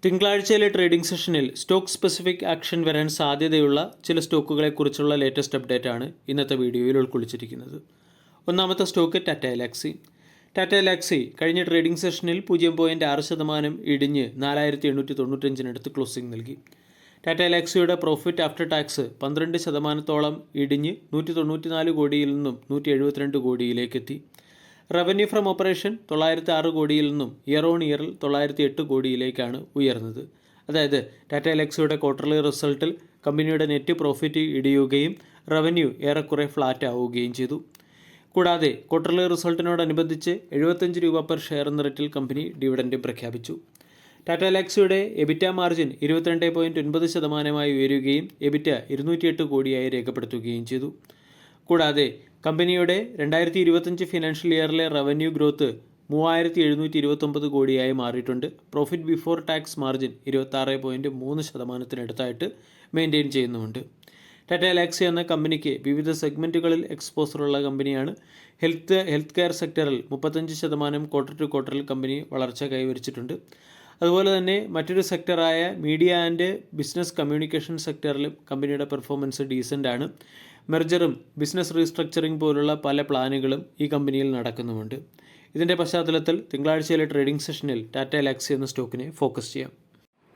തിങ്കളാഴ്ചയിലെ trading സെഷനിൽ stock specific action വരാൻ സാധ്യതയുള്ള ചില സ്റ്റോക്കുകളെക്കുറിച്ചുള്ള ലേറ്റസ്റ്റ് അപ്ഡേറ്റ് ആണ് ഇന്നത്തെ വീഡിയോയിൽ ഉൾക്കൊള്ളിച്ചിരിക്കുന്നത്. ഒന്നാമത്തെ സ്റ്റോക്ക് ടാറ്റ എലാക്സി. ടാറ്റ എലാക്സി കഴിഞ്ഞ ട്രേഡിംഗ് സെഷനിൽ 0.6% ഇടിഞ്ഞ് 4895 ക്ലോസിംഗ് നൽകി. ടാറ്റ എലാക്സിയുടെ പ്രോഫിറ്റ് ആഫ്റ്റർ ടാക്സ് 12% ഇടിഞ്ഞ് 194 കോടിയിൽ നിന്നും 172 കോടിയിലേക്കെത്തി. റവന്യൂ ഫ്രം ഓപ്പറേഷൻ 906 കോടിയിൽ നിന്നും ഇയർ ഓൺ ഇയറിൽ 908 കോടിയിലേക്കാണ് ഉയർന്നത്. അതായത് ടാറ്റ എലാക്സിയുടെ ക്വാർട്ടർലി റിസൾട്ടിൽ കമ്പനിയുടെ നെറ്റ് പ്രോഫിറ്റ് ഇടിയുകയും റവന്യൂ ഏറെക്കുറെ ഫ്ലാറ്റ് ആവുകയും ചെയ്തു. കൂടാതെ ക്വാർട്ടർലി റിസൾട്ടിനോടനുബന്ധിച്ച് 75 രൂപ പെർ ഷെയർ എന്ന റേറ്റിൽ കമ്പനി ഡിവിഡൻഡും പ്രഖ്യാപിച്ചു. ടാറ്റ എലാക്സിയുടെ എബിറ്റ മാർജിൻ 22.9% ഉയരുകയും എബിറ്റ 208 കോടിയായി രേഖപ്പെടുത്തുകയും ചെയ്തു. കൂടാതെ കമ്പനിയുടെ 2025 ഫിനാൻഷ്യൽ ഇയറിലെ റവന്യൂ ഗ്രോത്ത് 3729 കോടിയായി മാറിയിട്ടുണ്ട്. പ്രോഫിറ്റ് ബിഫോർ ടാക്സ് മാർജിൻ 26.3%-അടുത്തായിട്ട് മെയിൻറ്റെയിൻ ചെയ്യുന്നുമുണ്ട്. ടാറ്റ എലാക്സി എന്ന കമ്പനിക്ക് വിവിധ സെഗ്മെൻറ്റുകളിൽ എക്സ്പോസറുള്ള കമ്പനിയാണ്. ഹെൽത്ത് കെയർ സെക്ടറിൽ 35% ക്വാർട്ടർ ടു ക്വാർട്ടറിൽ കമ്പനി വളർച്ച കൈവരിച്ചിട്ടുണ്ട്. അതുപോലെ തന്നെ മറ്റൊരു സെക്ടറായ മീഡിയ ആൻഡ് ബിസിനസ് കമ്മ്യൂണിക്കേഷൻ സെക്ടറിലും കമ്പനിയുടെ പെർഫോമൻസ് ഡീസൻ്റ് ആണ്. മെർജറും ബിസിനസ് റീസ്ട്രക്ചറിംഗ് പോലുള്ള പല പ്ലാനുകളും ഈ കമ്പനിയിൽ നടക്കുന്നുമുണ്ട്. ഇതിൻ്റെ പശ്ചാത്തലത്തിൽ തിങ്കളാഴ്ചയിലെ ട്രേഡിംഗ് സെഷനിൽ ടാറ്റ എലാക്സി എന്ന സ്റ്റോക്കിനെ ഫോക്കസ് ചെയ്യാം.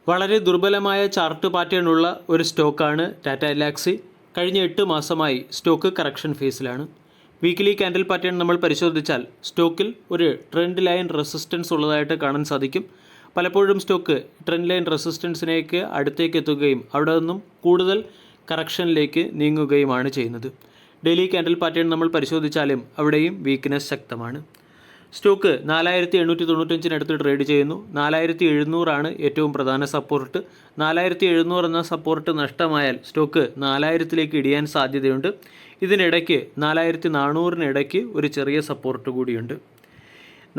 വളരെ ദുർബലമായ ചാർട്ട് പാറ്റേൺ ഉള്ള ഒരു സ്റ്റോക്കാണ് ടാറ്റ എലാക്സി. കഴിഞ്ഞ 8 മാസമായി സ്റ്റോക്ക് കറക്ഷൻ ഫേസിലാണ്. വീക്കിലി ക്യാൻഡിൽ പാറ്റേൺ നമ്മൾ പരിശോധിച്ചാൽ സ്റ്റോക്കിൽ ഒരു ട്രെൻഡ് ലൈൻ റെസിസ്റ്റൻസ് ഉള്ളതായിട്ട് കാണാൻ സാധിക്കും. പലപ്പോഴും സ്റ്റോക്ക് ട്രെൻഡ് ലൈൻ റെസിസ്റ്റൻസിനേക്ക് അടുത്തേക്ക് എത്തുകയും അവിടെ നിന്നും കൂടുതൽ കറക്ഷനിലേക്ക് നീങ്ങുകയുമാണ് ചെയ്യുന്നത്. ഡെയിലി ക്യാൻഡിൽ പാറ്റേൺ നമ്മൾ പരിശോധിച്ചാലും അവിടെയും വീക്ക്നെസ് ശക്തമാണ്. സ്റ്റോക്ക് 4895 ട്രേഡ് ചെയ്യുന്നു. 4700 ഏറ്റവും പ്രധാന സപ്പോർട്ട്. 4700 എന്ന സപ്പോർട്ട് നഷ്ടമായാൽ സ്റ്റോക്ക് 4000 ഇടിയാൻ സാധ്യതയുണ്ട്. ഇതിനിടയ്ക്ക് 4400 ഒരു ചെറിയ സപ്പോർട്ട് കൂടിയുണ്ട്.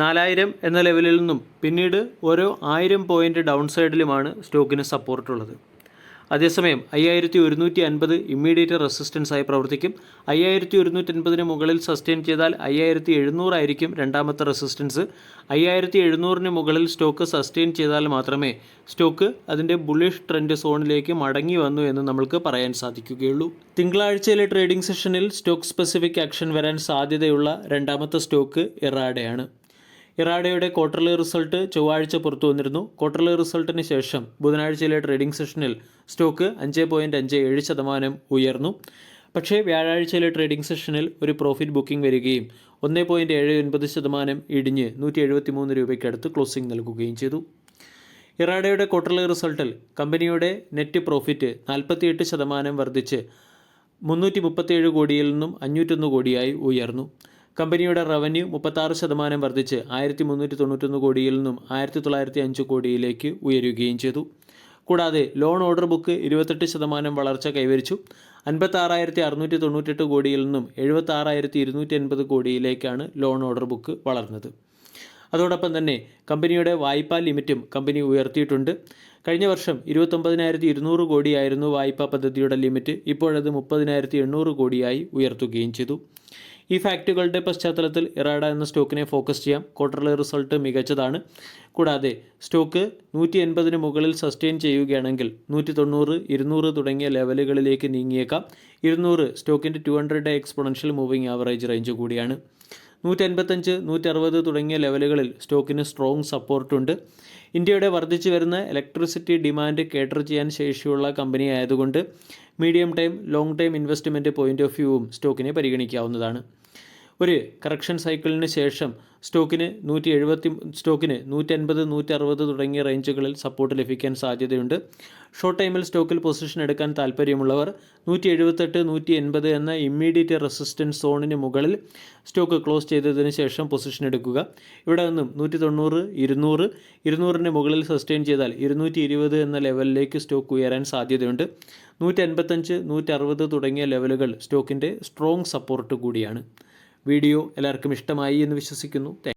4000 എന്ന ലെവലിൽ നിന്നും പിന്നീട് ഓരോ 1000 പോയിൻ്റ് ഡൗൺ സൈഡിലുമാണ് സ്റ്റോക്കിന് സപ്പോർട്ടുള്ളത്. അതേസമയം 5150 ഇമ്മീഡിയറ്റ് റെസിസ്റ്റൻസായി പ്രവർത്തിക്കും. 5150 മുകളിൽ സസ്റ്റെയിൻ ചെയ്താൽ 5700 ആയിരിക്കും രണ്ടാമത്തെ റെസിസ്റ്റൻസ്. 5700 മുകളിൽ സ്റ്റോക്ക് സസ്റ്റെയിൻ ചെയ്താൽ മാത്രമേ സ്റ്റോക്ക് അതിൻ്റെ ബുള്ളിഷ് ട്രെൻഡ് സോണിലേക്ക് മടങ്ങി വന്നു എന്ന് നമ്മൾക്ക് പറയാൻ സാധിക്കുകയുള്ളൂ. തിങ്കളാഴ്ചയിലെ ട്രേഡിംഗ് സെഷനിൽ സ്റ്റോക്ക് സ്പെസിഫിക് ആക്ഷൻ വരാൻ സാധ്യതയുള്ള രണ്ടാമത്തെ സ്റ്റോക്ക് ഇറാഡയാണ്. ഇറാഡയുടെ ക്വാർട്ടർലി റിസൾട്ട് ചൊവ്വാഴ്ച പുറത്തു വന്നിരുന്നു. ക്വാർട്ടർലി റിസൾട്ടിന് ശേഷം ബുധനാഴ്ചയിലെ ട്രേഡിംഗ് സെഷനിൽ സ്റ്റോക്ക് 5.57% ഉയർന്നു. പക്ഷേ വ്യാഴാഴ്ചയിലെ ട്രേഡിംഗ് സെഷനിൽ ഒരു പ്രോഫിറ്റ് ബുക്കിംഗ് വരികയും 1.79% ഇടിഞ്ഞ് 173 രൂപയ്ക്കടുത്ത് ക്ലോസിംഗ് നൽകുകയും ചെയ്തു. ഇറാഡയുടെ ക്വാർട്ടർലി റിസൾട്ടിൽ കമ്പനിയുടെ നെറ്റ് പ്രോഫിറ്റ് 48% വർദ്ധിച്ച് 337 കോടിയിൽ നിന്നും 501 കോടിയായി ഉയർന്നു. കമ്പനിയുടെ റവന്യൂ 36% വർദ്ധിച്ച് 1391 കോടിയിൽ നിന്നും 1905 കോടിയിലേക്ക് ഉയരുകയും ചെയ്തു. കൂടാതെ ലോൺ ഓർഡർ ബുക്ക് 28% വളർച്ച കൈവരിച്ചു. 56,698 കോടിയിൽ നിന്നും 76,280 കോടിയിലേക്കാണ് ലോൺ ഓർഡർ ബുക്ക് വളർന്നത്. അതോടൊപ്പം തന്നെ കമ്പനിയുടെ വായ്പാ ലിമിറ്റും കമ്പനി ഉയർത്തിയിട്ടുണ്ട്. കഴിഞ്ഞ വർഷം 29,200 കോടിയായിരുന്നു വായ്പാ പദ്ധതിയുടെ ലിമിറ്റ്. ഇപ്പോഴത് 30,800 കോടിയായി ഉയർത്തുകയും ചെയ്തു. ഈ ഫാക്റ്റുകളുടെ പശ്ചാത്തലത്തിൽ ഇറാഡ എന്ന സ്റ്റോക്കിനെ ഫോക്കസ് ചെയ്യാം. ക്വാർട്ടർലി റിസൾട്ട് മികച്ചതാണ്. കൂടാതെ സ്റ്റോക്ക് 180 മുകളിൽ സസ്റ്റെയിൻ ചെയ്യുകയാണെങ്കിൽ 190, 200 തുടങ്ങിയ ലെവലുകളിലേക്ക് നീങ്ങിയേക്കാം. 200 സ്റ്റോക്കിൻ്റെ 200 എക്സ്പൊണൻഷ്യൽ മൂവിംഗ് ആവറേജ് റേഞ്ച് കൂടിയാണ്. 155, 160 തുടങ്ങിയ ലെവലുകളിൽ സ്റ്റോക്കിന് സ്ട്രോങ് സപ്പോർട്ടുണ്ട്. ഇന്ത്യയുടെ വർദ്ധിച്ചു വരുന്ന ഇലക്ട്രിസിറ്റി ഡിമാൻഡ് കേറ്റർ ചെയ്യാൻ ശേഷിയുള്ള കമ്പനി ആയതുകൊണ്ട് medium time long time investment point of വ്യൂവും സ്റ്റോക്കിനെ പരിഗണിക്കാവുന്നതാണ്. ഒരു കറക്ഷൻ സൈക്കിളിന് ശേഷം സ്റ്റോക്കിന് 150, 160 തുടങ്ങിയ റേഞ്ചുകളിൽ സപ്പോർട്ട് ലഭിക്കാൻ സാധ്യതയുണ്ട്. ഷോർട്ട് ടൈമിൽ സ്റ്റോക്കിൽ പൊസിഷൻ എടുക്കാൻ താല്പര്യമുള്ളവർ 178, 180 എന്ന ഇമ്മീഡിയറ്റ് റെസിസ്റ്റൻസ് സോണിന് മുകളിൽ സ്റ്റോക്ക് ക്ലോസ് ചെയ്തതിന് ശേഷം പൊസിഷൻ എടുക്കുക. ഇവിടെ നിന്നും 190, 200, 200 മുകളിൽ സസ്റ്റെയിൻ ചെയ്താൽ 220 എന്ന ലെവലിലേക്ക് സ്റ്റോക്ക് ഉയരാൻ സാധ്യതയുണ്ട്. 185, 160 തുടങ്ങിയ ലെവലുകൾ സ്റ്റോക്കിൻ്റെ സ്ട്രോങ് സപ്പോർട്ട് കൂടിയാണ്. വീഡിയോ എല്ലാവർക്കും ഇഷ്ടമായി എന്ന് വിശ്വസിക്കുന്നു.